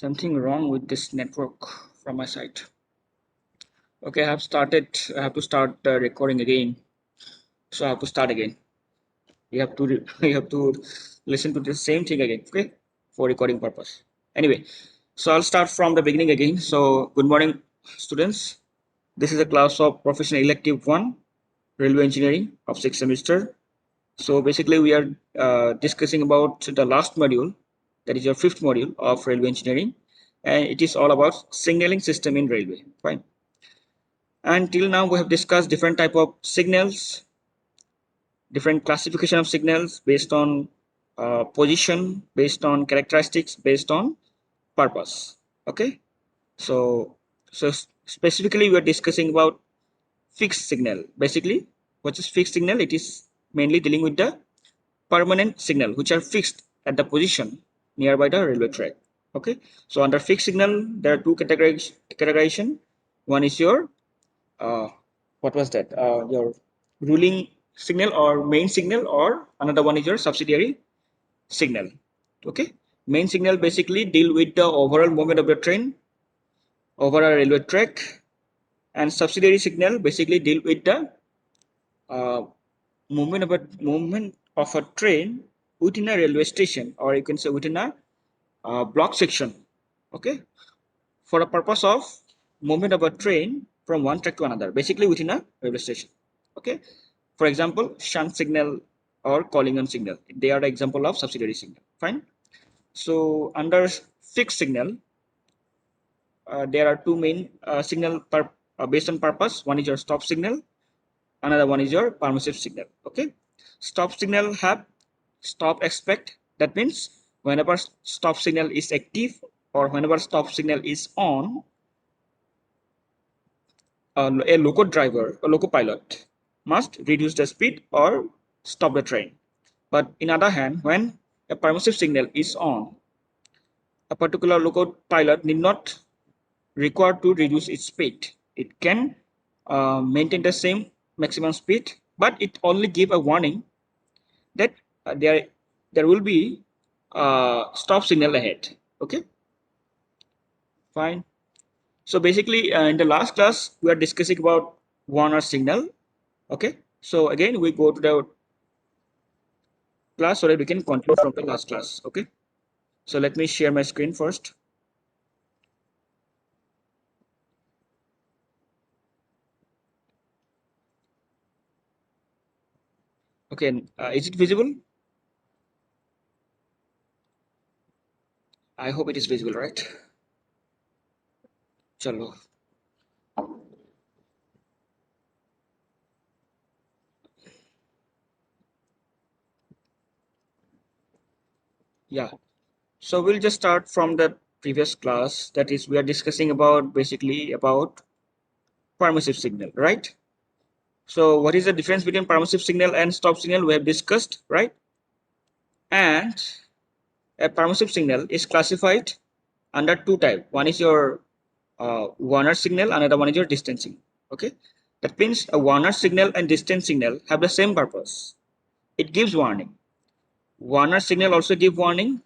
Something wrong with this network from my side. Okay, I have to start recording again. So I have to start again. You have to you have to listen to the same thing again, okay, for recording purpose. Anyway, so I'll start from the beginning again. So good morning, students. This is a class of professional elective 1, railway engineering of 6th semester. So basically we are discussing about the last module, that is your 5th module of railway engineering, and it is all about signaling system in railway. Fine. Until now we have discussed different type of signals, different classification of signals based on position, based on characteristics, based on purpose. Okay, so specifically we are discussing about fixed signal. Basically, what is fixed signal? It is mainly dealing with the permanent signal which are fixed at the position nearby the railway track. Okay, so under fixed signal there are two categorization. One is your what was that? Your ruling signal or main signal, or another one is your subsidiary signal. Okay, main signal basically deal with the overall movement of the train over a railway track, and subsidiary signal basically deal with the uh, movement of a train within a railway station, or you can say within a block section. Okay, for the purpose of movement of a train from one track to another, basically within a railway station. Okay, for example, shunt signal or calling on signal, they are the example of subsidiary signal. Fine. So under fixed signal, there are two main signal based on purpose. One is your stop signal, another one is your permissive signal. Okay, stop signal have stop expect. That means whenever stop signal is active or whenever stop signal is on, a loco driver, a loco pilot must reduce the speed or stop the train. But in other hand, when a permissive signal is on, a particular loco pilot need not require to reduce its speed. It can maintain the same maximum speed, but it only give a warning that there will be stop signal ahead. Okay, fine. So basically, in the last class, we are discussing about Warner signal. Okay, so again, we go to the class so that we can continue from the last class. Okay, so let me share my screen first. Okay, is it visible? I hope it is visible, right? Chalo. Yeah. So we'll just start from the previous class. That is, we are discussing about basically about permissive signal, right? So what is the difference between permissive signal and stop signal? We have discussed, right? And a permissive signal is classified under two types. One is your Warner signal, another one is your distance signal. Okay, that means a Warner signal and distance signal have the same purpose. It gives warning. Warner signal also give warning.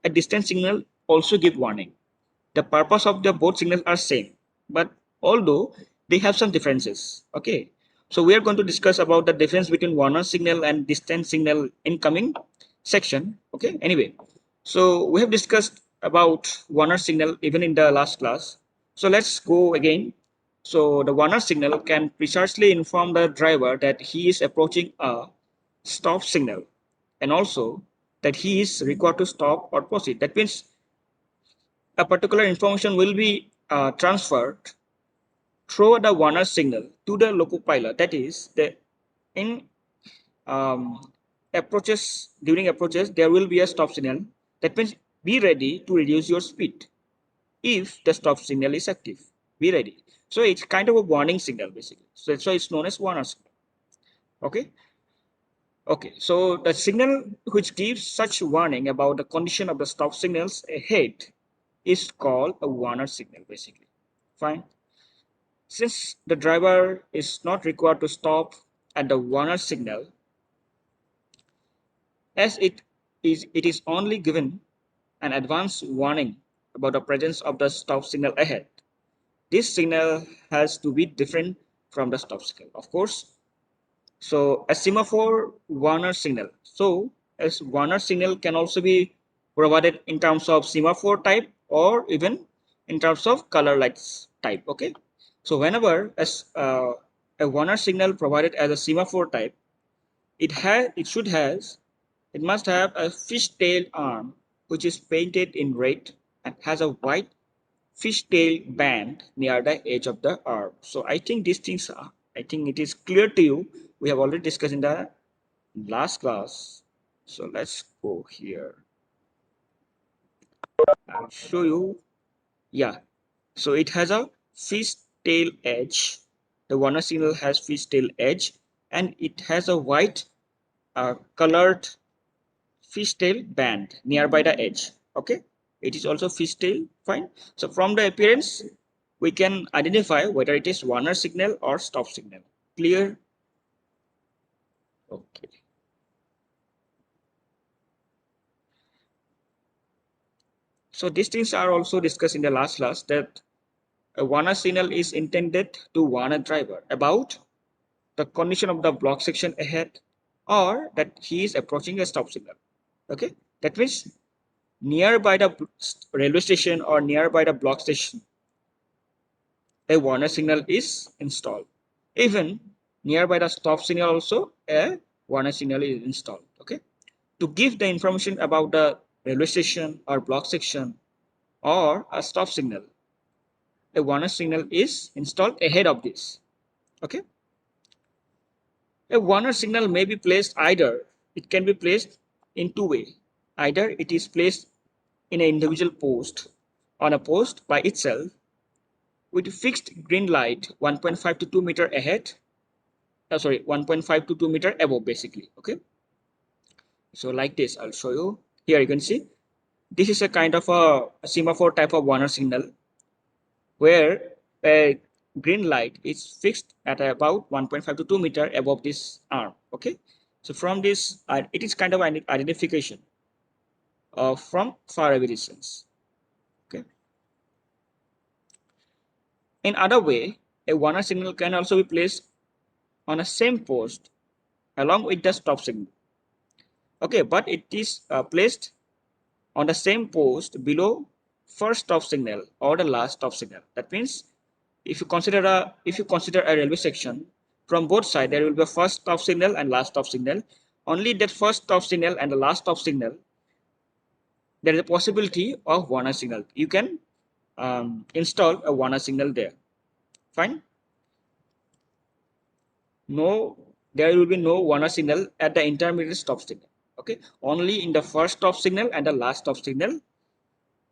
A distance signal also give warning. The purpose of the both signals are same, but although they have some differences. Okay, so we are going to discuss about the difference between Warner signal and distance signal in coming section. Okay, anyway, so we have discussed about Warner signal even in the last class. So let's go again. So the Warner signal can precisely inform the driver that he is approaching a stop signal, and also that he is required to stop or proceed. That means a particular information will be transferred through the Warner signal to the loco pilot. That is, the in um, approaches during approaches there will be a stop signal. That means be ready to reduce your speed if the stop signal is active. Be ready. So it's kind of a warning signal basically. So that's why it's known as Warner signal. Okay. Okay. So the signal which gives such warning about the condition of the stop signals ahead is called a Warner signal basically. Fine. Since the driver is not required to stop at the Warner signal, as it is only given an advance warning about the presence of the stop signal ahead. This signal has to be different from the stop signal, of course. So a semaphore warner signal. So a warner signal can also be provided in terms of semaphore type or even in terms of color lights type. Okay. So whenever a warner signal provided as a semaphore type, it must have a fishtail arm which is painted in red and has a white fishtail band near the edge of the arm. So I think these things are, I think it is clear to you. We have already discussed in the last class. So let's go here. I'll show you. Yeah. So it has a fishtail edge. The Warner signal has fishtail edge and it has a white colored fishtail band nearby the edge. Okay. It is also fishtail. Fine. So from the appearance, we can identify whether it is Warner signal or stop signal. Clear? Okay. So these things are also discussed in the last class that a warner signal is intended to warn a driver about the condition of the block section ahead or that he is approaching a stop signal. Okay, that means nearby the railway station or nearby the block station, a warner signal is installed. Even nearby the stop signal also a warner signal is installed. Okay, to give the information about the railway station or block section or a stop signal, a warner signal is installed ahead of this. Okay, a warner signal may be placed either, it can be placed in two ways. Either it is placed in an individual post on a post by itself with fixed green light 1.5 to 2 meter ahead, 1.5 to 2 meter above basically. Okay, so like this, I'll show you. Here you can see this is a kind of a semaphore type of warner signal where a green light is fixed at about 1.5 to 2 meter above this arm. Okay, so from this it is kind of an identification from far away distance. Okay, in other way, a warner signal can also be placed on a same post along with the stop signal. Okay, but it is placed on the same post below first stop signal or the last stop signal. That means if you consider a railway section, from both sides there will be a first stop signal and last stop signal. Only that first stop signal and the last stop signal, there is a possibility of warner signal. You can install a warner signal there. Fine. No, there will be no warner signal at the intermediate stop signal. Okay, only in the first stop signal and the last stop signal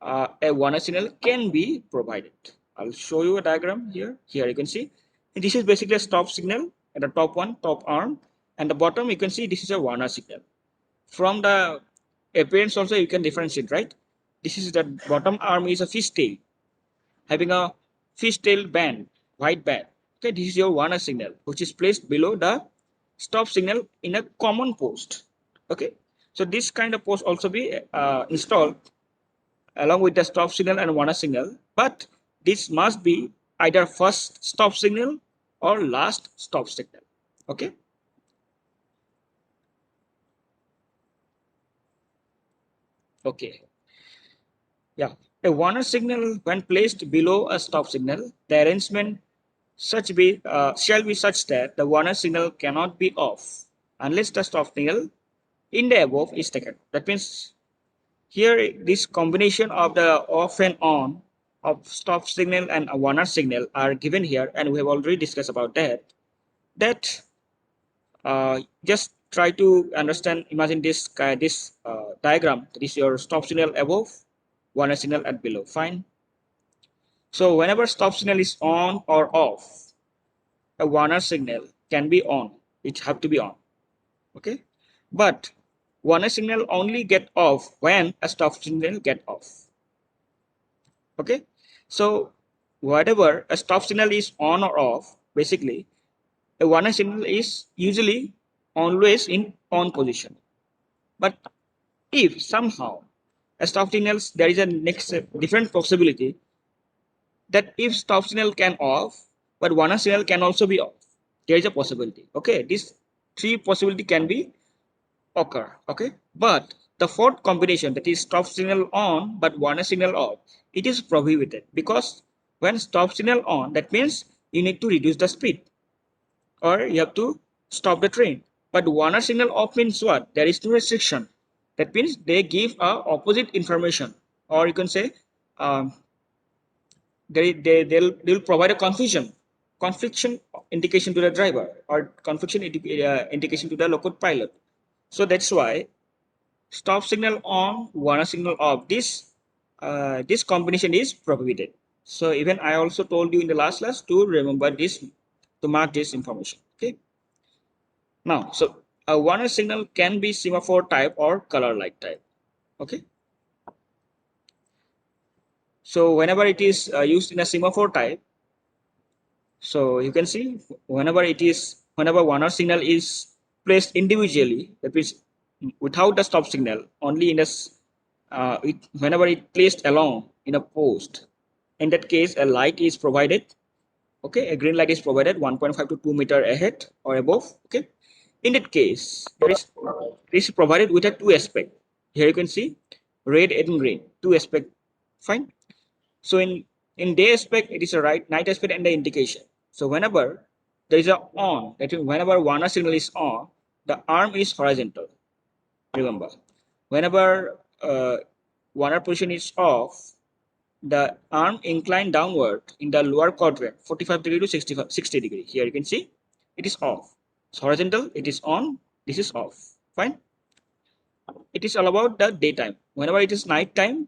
a warner signal can be provided. I'll show you a diagram here. Here you can see this is basically a stop signal at the top one, top arm, and the bottom you can see this is a warner signal. From the appearance also you can differentiate, right? This is the bottom arm is a fish tail having a fish tail band, white band. Okay, this is your warner signal which is placed below the stop signal in a common post. Okay, so this kind of post also be installed along with the stop signal and warner signal, but this must be either first stop signal or last stop signal. Okay, okay, yeah. A warner signal when placed below a stop signal, the arrangement shall be such that the warner signal cannot be off unless the stop signal in the above is taken. That means here this combination of the off and on of stop signal and a warner signal are given here, and we have already discussed about that. That just try to understand. Imagine this diagram. That is your stop signal above, warner signal at below. Fine. So whenever stop signal is on or off, a warner signal can be on. It have to be on. Okay, but warner signal only get off when a stop signal get off. Okay, so whatever a stop signal is on or off, basically a warning signal is usually always in on position. But if somehow a stop signals, there is a next different possibility that if stop signal can off, but warning signal can also be off. There is a possibility. Okay, this three possibility can be occur. Okay, but the fourth combination, that is stop signal on but warning signal off, it is prohibited, because when stop signal on, that means you need to reduce the speed or you have to stop the train. But warning signal off means what? There is no restriction. That means they give a opposite information, or you can say um, they'll provide a confusion indication to the driver, or confusion indication to the local pilot. So that's why stop signal on, warning signal off, this combination is prohibited. So even I also told you in the last class to remember this, to mark this information. Okay, now so a warning signal can be semaphore type or color light type. Okay, so whenever it is used in a semaphore type, so you can see whenever warning signal is placed individually, that means without the stop signal, only in whenever it placed along in a post, in that case a light is provided. Okay, a green light is provided 1.5 to 2 meter ahead or above. Okay, in that case this is provided with a two aspect. Here you can see red and green, two aspect. Fine. So in day aspect, it is a right night aspect and the indication. So whenever there is a on, that is whenever warner signal is on, the arm is horizontal. Remember, whenever warner position is off, the arm inclined downward in the lower quadrant, 45 degree to 60 degree. Here you can see it is off. It's horizontal, it is on, this is off. Fine. It is all about the daytime. Whenever it is night time,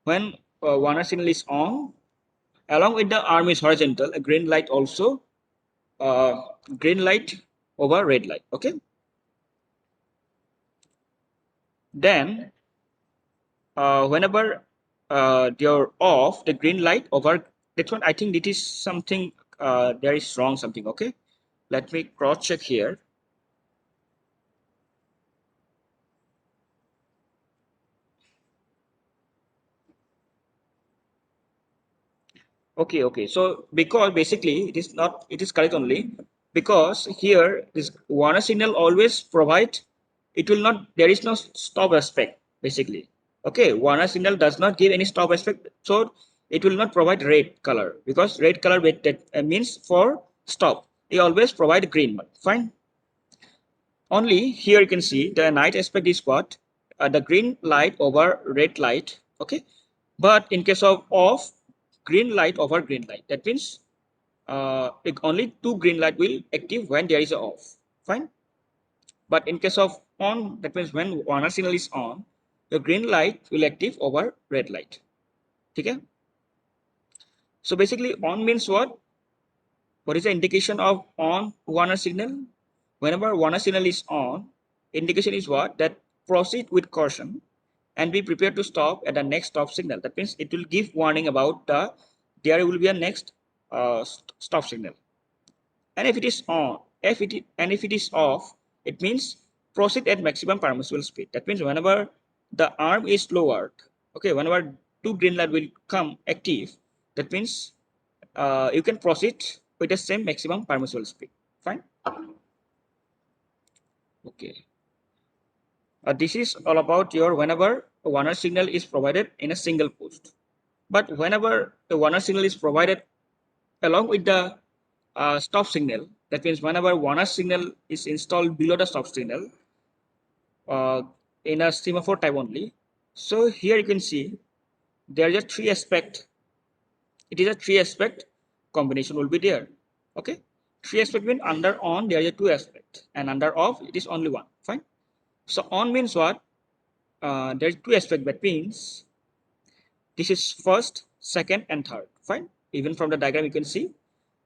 when warner signal is on, along with the arm is horizontal, a green light also, uh, green light over red light. Okay. Then whenever you're off, the green light over, that one I think it is something, there is wrong something. Okay. Let me cross check here. Okay. So because basically it is not, it is correct only because here this warner signal always provide, it will not, there is no stop aspect basically. Okay, warner signal does not give any stop aspect, so it will not provide red color, because red color that means for stop. It always provide green one. Fine. Only here you can see the night aspect is what, the green light over red light. Okay, but in case of off, green light over green light, that means only two green light will active when there is a off. Fine. But in case of on, that means when warner signal is on, the green light will active over red light. Okay. So basically on means what is the indication of on warner signal? Whenever warner signal is on, indication is what, that proceed with caution and be prepared to stop at the next stop signal. That means it will give warning about there will be a next stop signal. And if it is on, if it is off, it means proceed at maximum permissible speed. That means whenever the arm is lowered, okay, whenever two green light will come active, that means you can proceed with the same maximum permissible speed. Fine. Okay. This is all about your whenever a warner signal is provided in a single post. But whenever the warner signal is provided along with the stop signal, that means whenever warner signal is installed below the stop signal uh, in a semaphore type only. So here you can see there is a three aspect. It is a three aspect combination will be there. Okay. Three aspect means under on there is a two aspect, and under off it is only one. Fine. So on means what? There is two aspect. That means this is first, second, and third. Fine. Even from the diagram you can see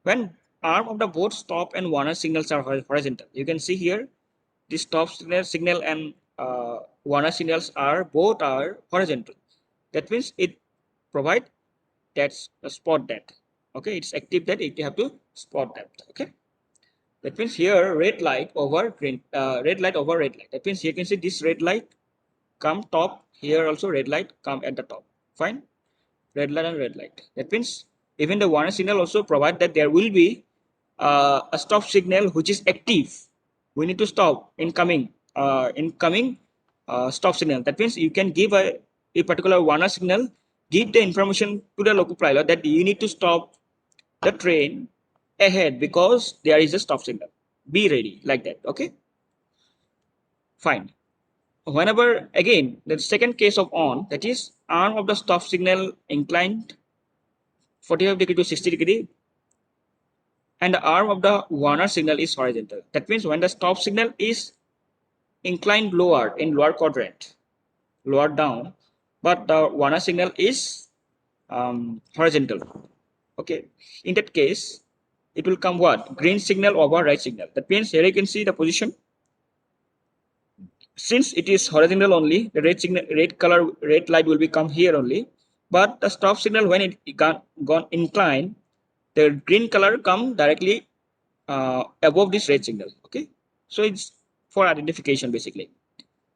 when arm of the both stop and warner signals are horizontal. You can see here the stop signal and warner signals are both are horizontal. That means it provide that's a spot depth. Okay, it's active that it have to spot depth. Okay, that means here red light over red light over red light. That means you can see this red light come top Here also red light come at the top. Fine. Red light and red light. That means even the warning signal also provide that there will be a stop signal which is active. We need to stop incoming stop signal. That means you can give a particular warning signal, give the information to the local pilot that you need to stop the train ahead because there is a stop signal. Be ready like that. Okay, fine. Whenever again the second case of on, that is arm of the stop signal inclined 45 degree to 60 degree, and the arm of the warner signal is horizontal. That means when the stop signal is inclined lower in lower quadrant, lower down, but the warner signal is horizontal. Okay, in that case, it will come what? Green signal over red signal. That means here you can see the position. Since it is horizontal only, the red signal, red light will become here only. But the stop signal when it gone inclined, the green color come directly above this red signal. Okay, so it's for identification basically.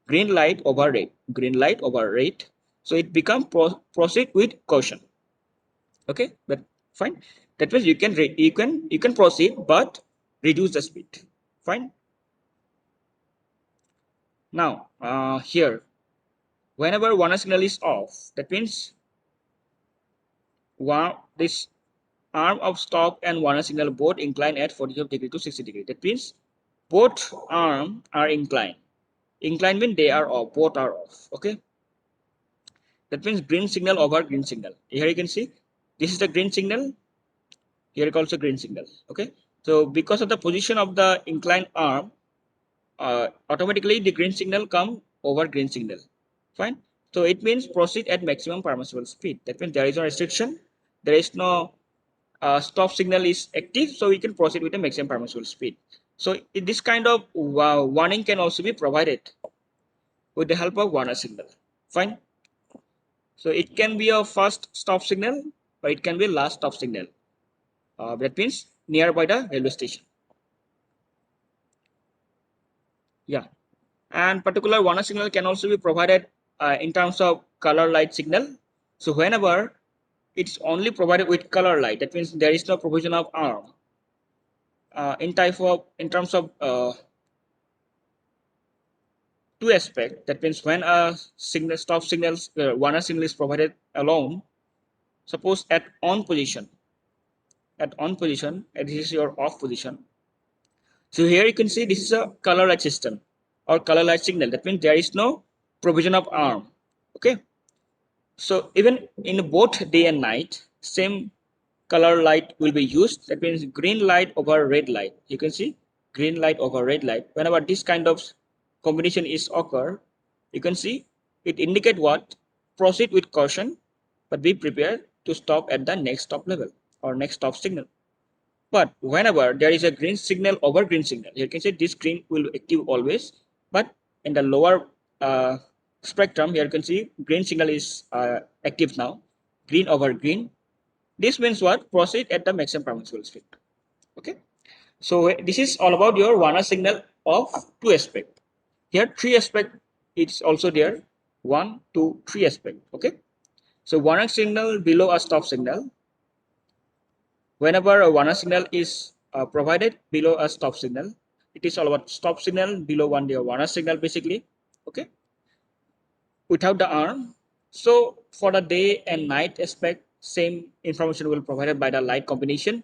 Green light over red, green light over red. So it become proceed with caution. Okay, but fine. That means you can proceed, but reduce the speed. Fine. Now here, whenever one signal is off, that means this arm of stop and warner signal both incline at 45 degree to 60 degree. That means both arms are inclined. Incline means they are off, both are off. Okay, that means green signal over green signal. Here you can see this is the green signal. Here it also green signal. Okay, so because of the position of the inclined arm, automatically the green signal come over green signal. Fine. So it means proceed at maximum permissible speed. That means there is no restriction. There is no stop signal is active, so we can proceed with a maximum permissible speed. So this kind of warning can also be provided with the help of warner signal. Fine. So it can be a first stop signal or it can be last stop signal. That means nearby the railway station. Yeah. And particular warner signal can also be provided in terms of color light signal. So whenever it's only provided with color light, that means there is no provision of arm. In terms of two aspect, that means when a signal stop signals warner signal is provided alone, suppose at on position, and this is your off position. So here you can see this is a color light system or color light signal. That means there is no provision of arm. Okay. So even in both day and night, same color light will be used. That means green light over red light. You can see green light over red light. Whenever this kind of combination is occur, you can see it indicate what? Proceed with caution, but be prepared to stop at the next stop level or next stop signal. But whenever there is a green signal over green signal, you can say this green will be active always. But in the lower spectrum, here you can see green signal is active now. Green over green. This means what? Proceed at the maximum permissible speed. Okay. So this is all about your warner signal of two aspect. Here three aspect is also there. One, two, three aspect. Okay. So warning signal below a stop signal. Whenever a warner signal is provided below a stop signal, it is all about stop signal below one day warner signal basically. Okay, without the arm. So for the day and night aspect, same information will be provided by the light combination.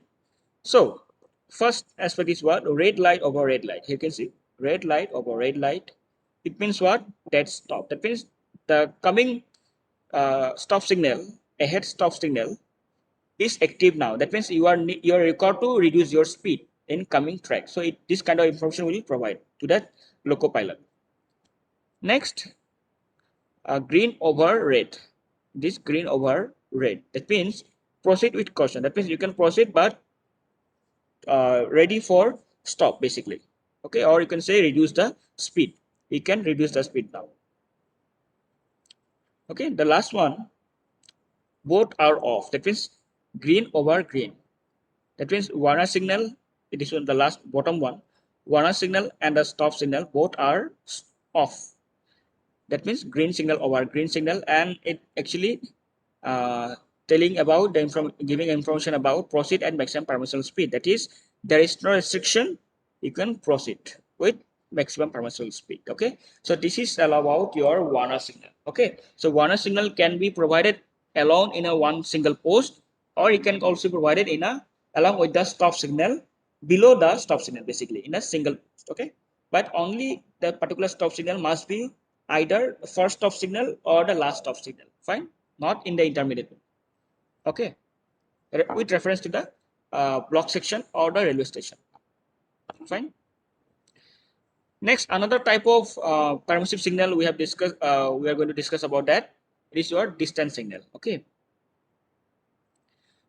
So first aspect is what? Red light over red light. Here you can see red light over red light. It means what? Dead stop. That means the coming stop signal, ahead stop signal is active now. That means you are required to reduce your speed in coming track. So this kind of information will provide to that loco pilot. Next, green over red. This green over red. That means proceed with caution. That means you can proceed, but ready for stop basically. Okay, or you can say reduce the speed. We can reduce the speed now. Okay, the last one, both are off. That means green over green. That means warner signal, it is on the last bottom one. Warner signal and the stop signal both are off. That means green signal over green signal, and it actually uh, telling about giving information about proceed at maximum permissible speed. That is, there is no restriction, you can proceed with maximum permissible speed. Okay, so this is all about your Warner signal. Okay, so Warner signal can be provided alone in a one single post, or it can also be provided in a along with the stop signal below the stop signal, basically in a single post. Okay, but only the particular stop signal must be either the first stop signal or the last stop signal. Fine, not in the intermediate. Okay, with reference to the block section or the railway station. Fine. Next, another type of permissive signal we have discussed. We are going to discuss about that. It is your distance signal. Okay.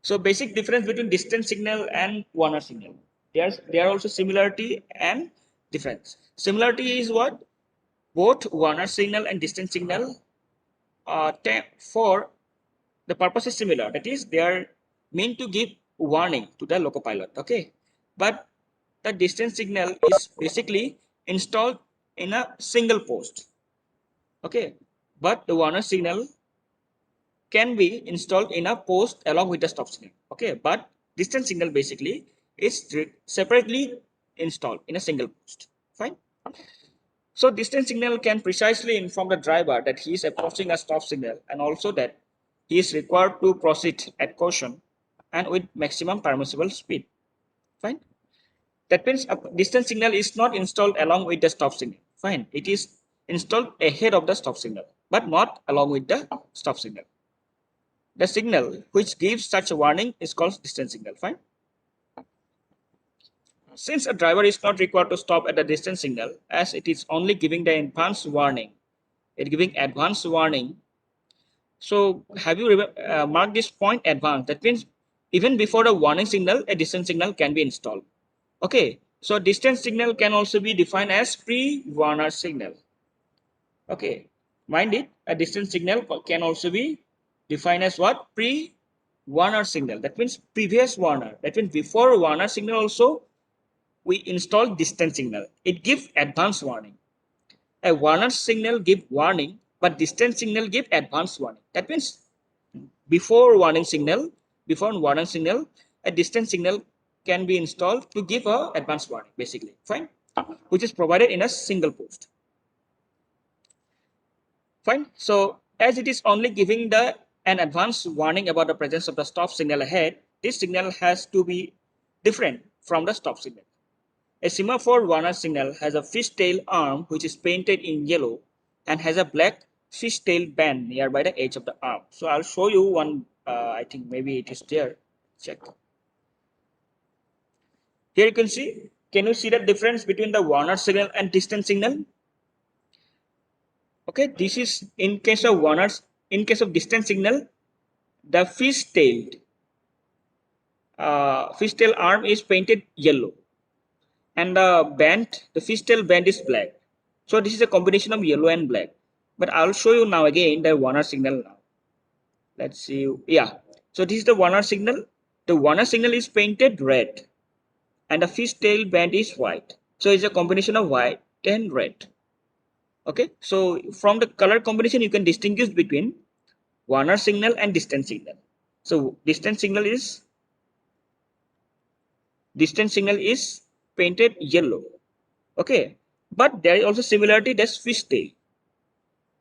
So basic difference between distance signal and Warner signal. There are also similarity and difference. Similarity is what both Warner signal and distance signal for the purpose is similar. That is, they are meant to give warning to the loco pilot. Okay, but the distance signal is basically installed in a single post. Okay, but the Warner signal can be installed in a post along with the stop signal. Okay, but distance signal basically is separately installed in a single post. Fine. So distance signal can precisely inform the driver that he is approaching a stop signal, and also that he is required to proceed at caution and with maximum permissible speed. Fine. That means a distance signal is not installed along with the stop signal. Fine. It is installed ahead of the stop signal, but not along with the stop signal. The signal which gives such a warning is called distance signal. Fine. Since a driver is not required to stop at the distance signal, as it is only giving the advance warning, it giving advance warning. So have you marked this point advance? That means even before the warning signal, a distance signal can be installed. Okay, so distance signal can also be defined as pre-warner signal. Okay, mind it, a distance signal can also be defined as what? Pre-warner signal. That means previous warner. That means before warner signal also we install distance signal. It gives advance warning. A warner signal give warning, but distance signal give advance warning. That means before warning signal, a distance signal can be installed to give a advance warning, basically. Fine, which is provided in a single post. Fine. So as it is only giving the an advance warning about the presence of the stop signal ahead, this signal has to be different from the stop signal. A semaphore warner signal has a fishtail arm which is painted in yellow and has a black fishtail band nearby the edge of the arm. So I'll show you one. I think maybe it is there. Check. Here you can see. Can you see the difference between the warner signal and distance signal? Okay, this is in case of warners. In case of distance signal, the fishtail arm is painted yellow, and the fishtail band is black. So this is a combination of yellow and black. But I'll show you now again the Warner signal now. Let's see. Yeah. So this is the Warner signal. The Warner signal is painted red, and the fishtail band is white. So it's a combination of white and red. Okay. So from the color combination, you can distinguish between Warner signal and distance signal. So distance signal is painted yellow. Okay. But there is also similarity. That's fishtail.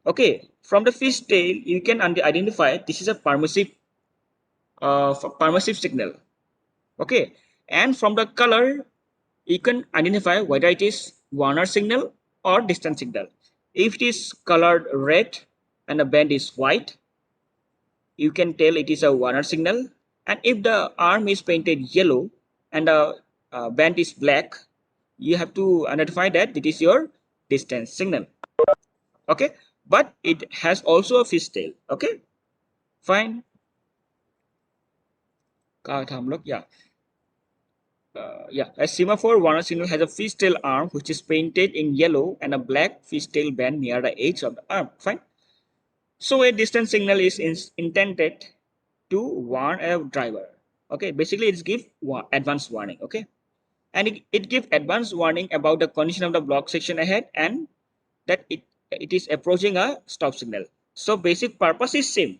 Okay, from the fish tail, you can identify this is a permissive signal. Okay, and from the color, you can identify whether it is Warner signal or distance signal. If it is colored red and the band is white, you can tell it is a Warner signal. And if the arm is painted yellow and the band is black, you have to identify that it is your distance signal. Okay, but it has also a fish tail. Okay, fine. Yeah. Yeah, a semaphore Warner signal has a fishtail arm which is painted in yellow and a black fishtail band near the edge of the arm. Fine. So a distance signal is intended to warn a driver. Okay, basically it's give advance warning. Okay, and it gives advance warning about the condition of the block section ahead, and that it is approaching a stop signal. So basic purpose is same.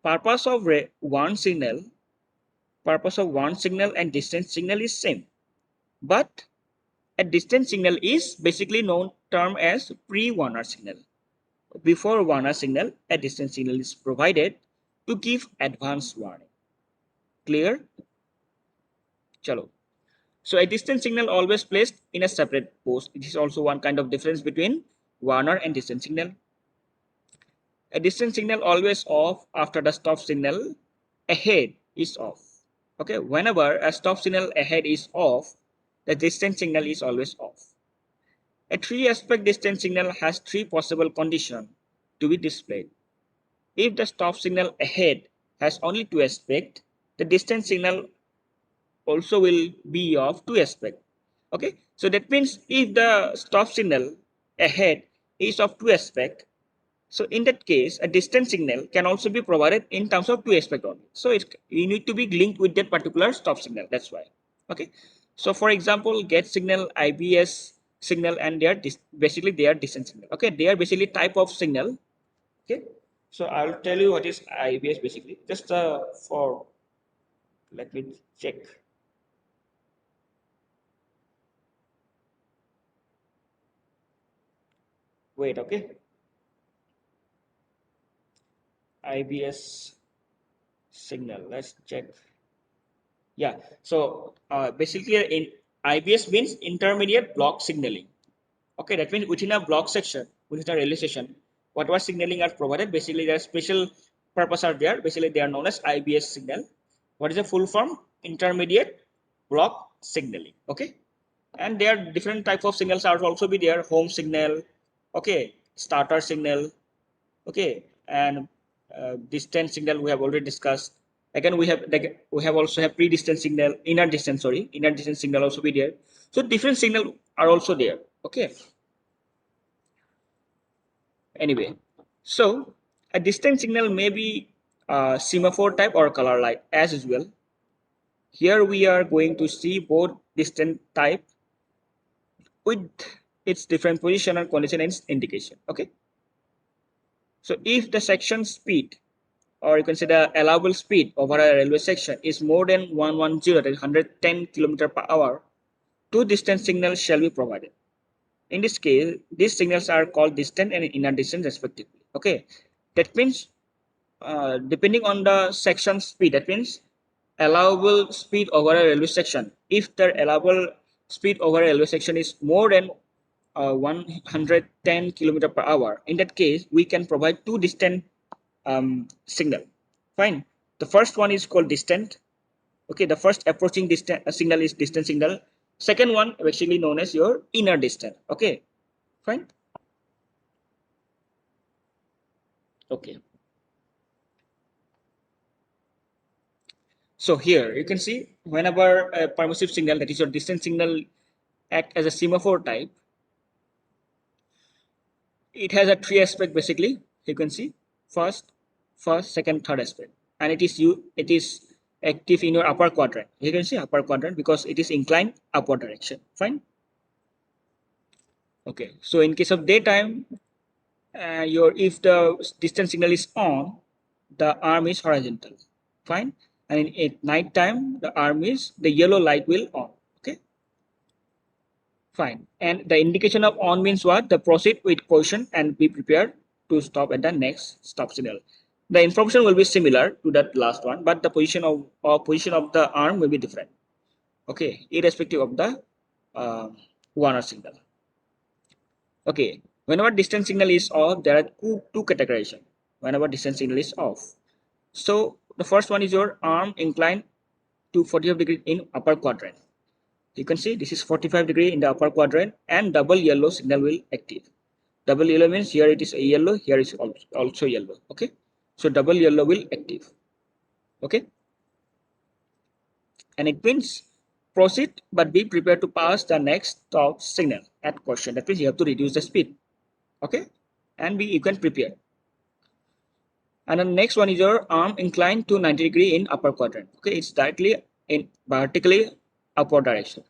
Purpose of one signal, purpose of one signal and distance signal is same. But a distance signal is basically known term as pre-Warner signal. Before Warner signal, a distance signal is provided to give advance warning. Clear? Chalo. So a distance signal always placed in a separate post. It is also one kind of difference between Warner and distance signal. A distance signal always off after the stop signal ahead is off. Okay, whenever a stop signal ahead is off, the distance signal is always off. A three-aspect distance signal has three possible conditions to be displayed. If the stop signal ahead has only two aspects, the distance signal also will be of two aspects. Okay, so that means if the stop signal ahead is of two aspects, so in that case, a distance signal can also be provided in terms of two aspects only. So you need to be linked with that particular stop signal. That's why. Okay. So for example, get signal, IBS signal, and basically they are distance signal. Okay, they are basically type of signal. Okay. So I'll tell you what is IBS basically. Just for let me check. Wait. Okay. IBS signal. Let's check. Yeah. So basically, in IBS means intermediate block signaling. Okay, that means within a block section, within a railway station, whatever signaling are provided, basically their special purpose are there. Basically, they are known as IBS signal. What is the full form? Intermediate block signaling. Okay, and there are different type of signals are also be there. Home signal, okay, starter signal, okay, and distance signal we have already discussed. Again, we have also have pre-distance signal, inner distance signal also be there. So different signal are also there. Okay. Anyway, so a distance signal may be semaphore type or color light as usual. Here we are going to see both distance type with its different position and condition and indication. Okay. So if the section speed, or you can say the allowable speed over a railway section is more than 110, that is 110 km per hour, two distance signals shall be provided. In this case, these signals are called distant and inner distance respectively. Okay, that means depending on the section speed, that means allowable speed over a railway section. If the allowable speed over a railway section is more than 110 km per hour, in that case, we can provide two distant signal. Fine. The first one is called distant. Okay, the first approaching distant signal is distant signal. Second one actually known as your inner distance. Okay, fine. Okay. So here you can see whenever a permissive signal, that is your distance signal, act as a semaphore type, it has a three aspect basically. You can see first, second, third aspect, and it is active in your upper quadrant. You can see upper quadrant because it is inclined upward direction. Fine. Okay. So in case of daytime, your if the distance signal is on, the arm is horizontal. Fine. And at night time, the yellow light will on. Okay. Fine. And the indication of on means what? The proceed with caution and be prepared to stop at the next stop signal. The information will be similar to that last one, but the position of the arm will be different. Okay, irrespective of the uh, Warner signal. Okay, whenever distance signal is off, there are two categorization. Whenever distance signal is off. So the first one is your arm inclined to 45 degree in upper quadrant. You can see this is 45 degree in the upper quadrant and double yellow signal will active. Double yellow means here it is a yellow, here is also yellow. Okay. So double yellow will active. Okay. And it means proceed but be prepared to pass the next stop signal at caution. That means you have to reduce the speed. Okay. And you can prepare. And the next one is your arm inclined to 90 degree in upper quadrant. Okay. It's directly in vertically upward direction.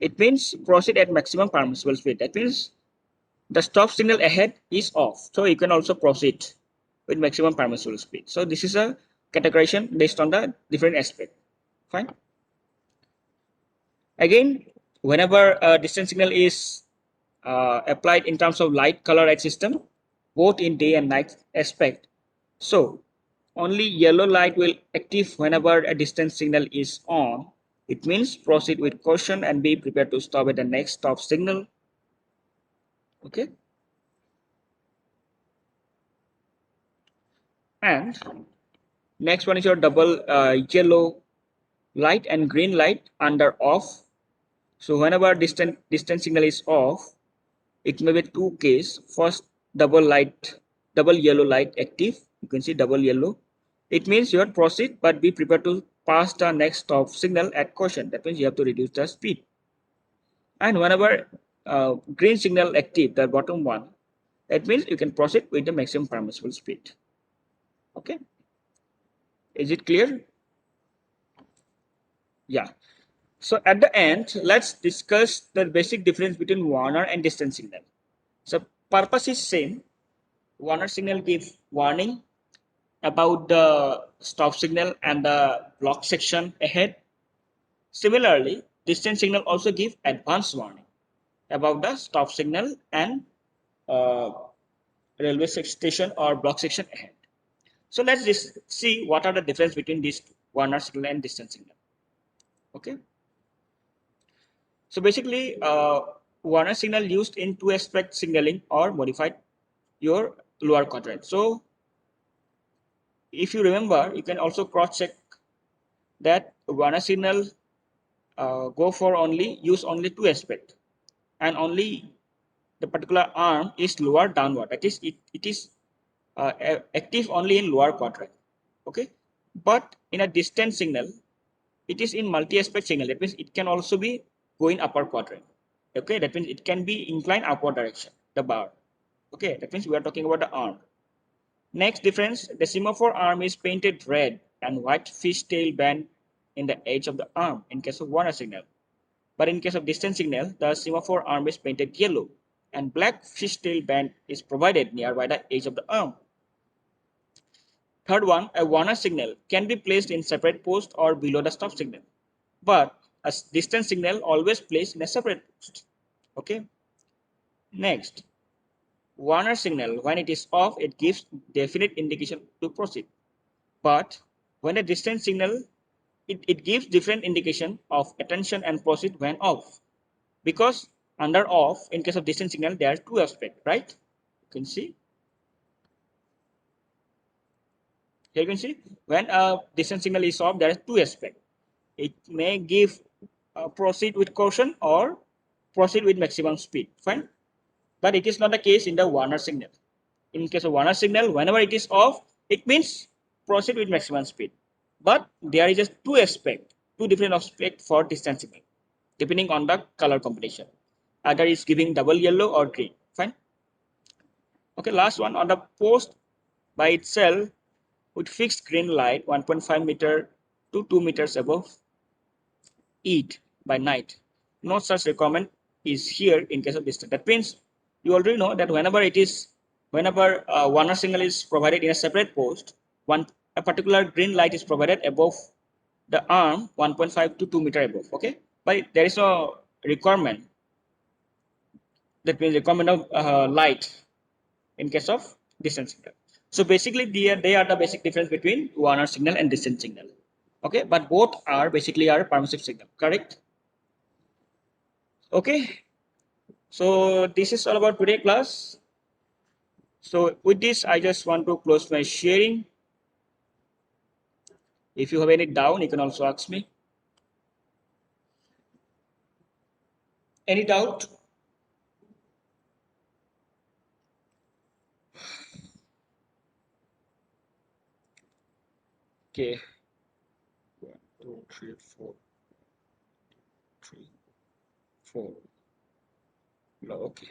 It means proceed at maximum permissible speed. That means The stop signal ahead is off, so you can also proceed with maximum permissible speed. So this is a categorization based on the different aspect. Fine. Again, whenever a distance signal is applied in terms of light color light system, both in day and night aspect. So only yellow light will active whenever a distance signal is on. It means proceed with caution and be prepared to stop at the next stop signal. Okay. And next one is your double yellow light and green light under off. So whenever distance signal is off, it may be two case. First, double yellow light active. You can see double yellow. It means you are proceed, but be prepared to pass the next stop signal at caution. That means you have to reduce the speed. And whenever green signal active, the bottom one, that means you can proceed with the maximum permissible speed. Okay, is it clear? Yeah. So at the end, let's discuss the basic difference between Warner and distance signal. So purpose is same. Warner signal gives warning about the stop signal and the block section ahead. Similarly, distance signal also give advance warning about the stop signal and uh, railway station or block section ahead. So let's just see what are the difference between these Warner signal and distance signal. Okay. So basically, Warner signal used in two-aspect signaling or modified your lower quadrant. So if you remember, you can also cross-check that Warner signal go for only use only two aspect, and only the particular arm is lower downward. That is, it is active only in lower quadrant. Okay, but in a distance signal, it is in multi-aspect signal. That means it can also be going upper quadrant. Okay, that means it can be inclined upward direction, the bar. Okay, that means we are talking about the arm. Next difference, the semaphore arm is painted red and white fishtail band in the edge of the arm in case of Warner signal. But in case of distance signal, the semaphore arm is painted yellow and black fishtail band is provided nearby the edge of the arm. Third one, a Warner signal can be placed in separate post or below the stop signal. But a distance signal always placed in a separate post. Okay. Next, Warner signal, when it is off, it gives definite indication to proceed. But when a distance signal, it gives different indication of attention and proceed when off. Because under off, in case of distance signal, there are two aspects, right? You can see. Here you can see when a distance signal is off, there are two aspects. It may give proceed with caution or proceed with maximum speed. Fine. But it is not the case in the Warner signal. In case of Warner signal, whenever it is off, it means proceed with maximum speed. But there is just two aspects, two different aspects for distance signal, depending on the color combination. Either is giving double yellow or green. Fine. Okay, last one on the post by itself with fixed green light 1.5 meter to 2 meters above it by night. No such requirement is here in case of distance. That means you already know that whenever Warner signal is provided in a separate post, a particular green light is provided above the arm 1.5 to 2 meter above. Okay, but there is no requirement. That means requirement of light in case of distance signal. So basically, they are the basic difference between Warner signal and distance signal. Okay, but both are basically are permissive signal. Correct? Okay. So this is all about today class. So with this, I just want to close my sharing. If you have any doubt, you can also ask me. Any doubt? Okay. 1, 2, 3, 4, 3, 4. No, okay.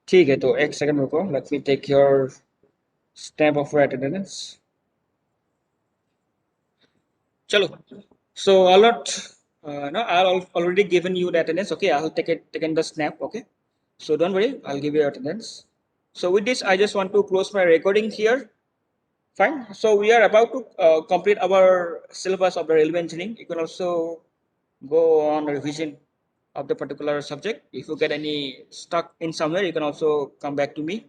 ठीक है तो एक second रुको, let me take your snap of your attendance. चलो. So I'll not, no, already given you the attendance. Okay, I'll taken the snap. Okay, so don't worry, I'll give you attendance. So with this, I just want to close my recording here. Fine. So we are about to complete our syllabus of the railway engineering. You can also go on revision of the particular subject. If you get any stuck in somewhere, you can also come back to me.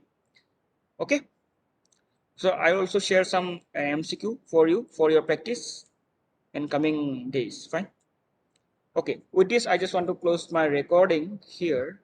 Okay. So I also share some MCQ for you for your practice in coming days. Fine. Okay, with this, I just want to close my recording here.